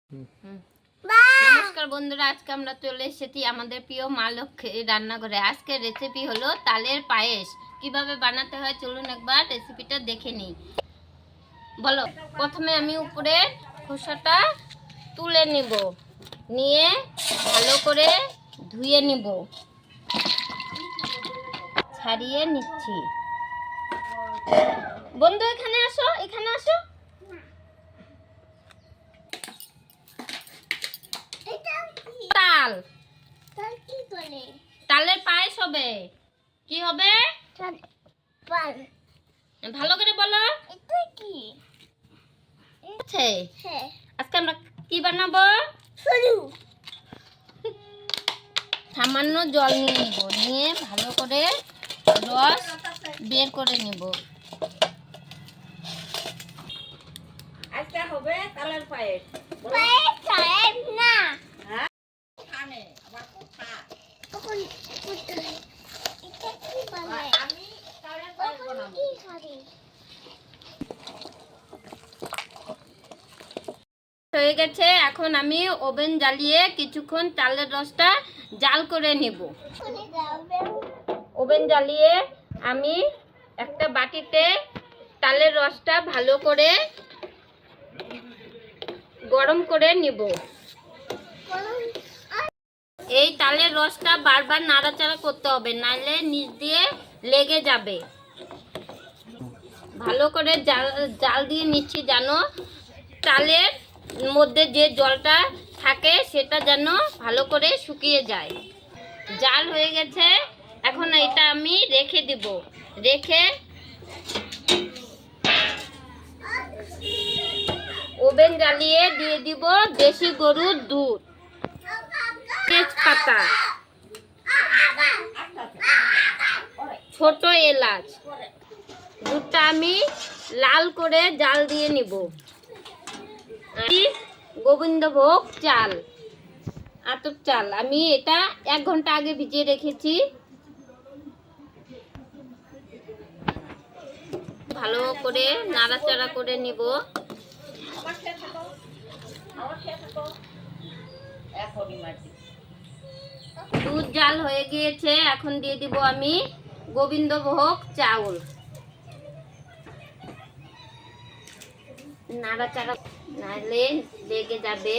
নমস্কার বন্ধুরা, আজকে আমরা চলে এসেছি আমাদের প্রিয় মা লক্ষ্মী রান্নাঘরে। আজকের রেসিপি হলো তালের পায়েস। কিভাবে বানাতে হয় চলুন একবার রেসিপিটা দেখে নিই। বলো, প্রথমে আমি উপরে খোসাটা তুলে নিব, নিয়ে ভালো করে ধুয়ে নিব, ছাড়িয়ে নিচ্ছি। বন্ধু এখানে আসো, এখানে আসো। তাল তালের পায়েস হবে। কি হবে? ভালো করে বলো। আজকে আমরা কি বানাবো? সামান্য জল নিয়ে নিব, নিয়ে ভালো করে রস বের করে নিব। আজকে হবে তালের পায়েস। না আমি তালের পায়েস বানাবো। হয়ে গেছে, এখন আমি ওভেন জ্বালিয়ে কিছুক্ষণ চালের রসটা জাল করে নেব। ওভেন জ্বালিয়ে আমি একটা বাটিতে তালের রসটা ভালো করে গরম করে নিব। এই তালের রসটা বারবার নাড়াচাড়া করতে হবে, নাহলে নিচ দিয়ে লেগে যাবে। ভালো করে জাল দিয়ে নিচ্ছি, যেন তালের মধ্যে যে জলটা থাকে সেটা যেন ভালো করে শুকিয়ে যায়। জাল হয়ে গেছে, এখন এটা আমি রেখে দিব। রেখে ওভেন জ্বালিয়ে দিয়ে দিব দেশি গরুর দুধ, তেজপাতা, ছোট এলাচ। দুধটা আমি লাল করে জাল দিয়ে নিব। গোবিন্দভোগ চাল, আতপ চাল, আমি এটা 1 ঘন্টা আগে ভিজিয়ে রেখেছি। ভালো করে নাড়াচাড়া করে নিব। দুধ জাল হয়ে গিয়েছে, এখন দিয়ে দিব আমি গোবিন্দভোগ চাউল। নাড়াচাড়া নাহলে লেগে যাবে।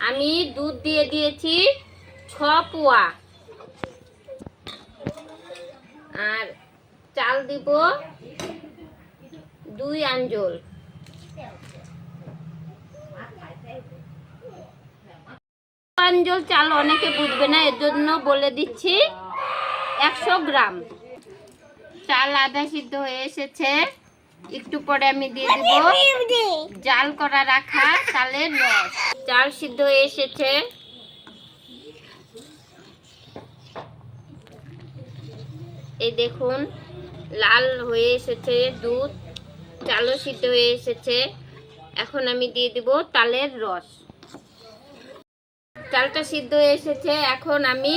আমি দুধ দিয়ে দিয়েছি 6 পোয়া, আর চাল দিব 2 আঞ্জল। আঞ্জল চাল অনেকে বুঝবে না, এর জন্য বলে দিচ্ছি 100 গ্রাম। চাল আধা সিদ্ধ হয়ে এসেছে, একটু পরে আমি দিয়ে দিব জাল করা রাখা তালের রস। চাল সিদ্ধ হয়ে এসেছে, এই দেখুন লাল হয়ে এসেছে দুধ, চালও সিদ্ধ হয়ে এসেছে। এখন আমি দিয়ে দিব তালের রস। চালটা সিদ্ধ হয়ে এসেছে, এখন আমি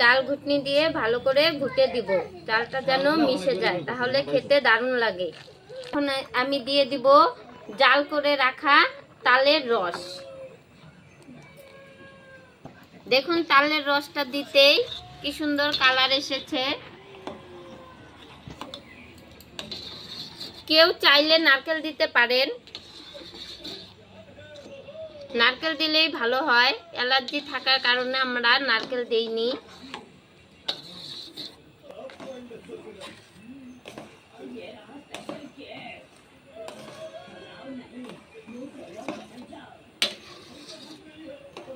চাল ঘুটনি দিয়ে ভালো করে ঘুটে দিব, চালটা যেন মিশে যায়, তাহলে খেতে দারুণ লাগে। এখন আমি দিয়ে দিব জাল করে রাখা তালের রস। দেখুন তালের রসটা দিতেই কি সুন্দর কালার এসেছে। কেউ চাইলে নারকেল দিতে পারেন, নারকেল দিলেই ভালো হয়। অ্যালার্জি থাকার কারণে আমরা নারকেল দেইনি।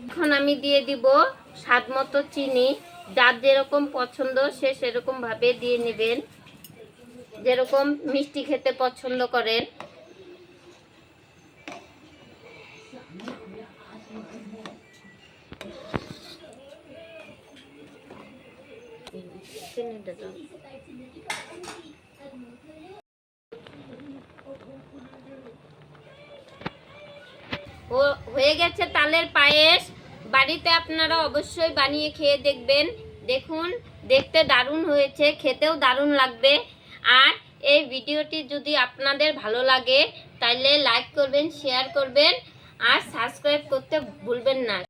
এখন আমি দিয়ে দিব স্বাদ মতো চিনি। যার যেরকম পছন্দ সে সেরকম ভাবে দিয়ে নেবেন, যেরকম মিষ্টি খেতে পছন্দ করেন। হয়ে গেছে তালের পায়েস। বাড়িতে আপনারা অবশ্যই বানিয়ে খেয়ে দেখবেন। দেখুন দেখতে দারুণ হয়েছে, খেতেও দারুণ লাগবে। আর এই ভিডিওটি যদি আপনাদের ভালো লাগে তাইলে লাইক করবেন, শেয়ার করবেন আর সাবস্ক্রাইব করতে ভুলবেন না।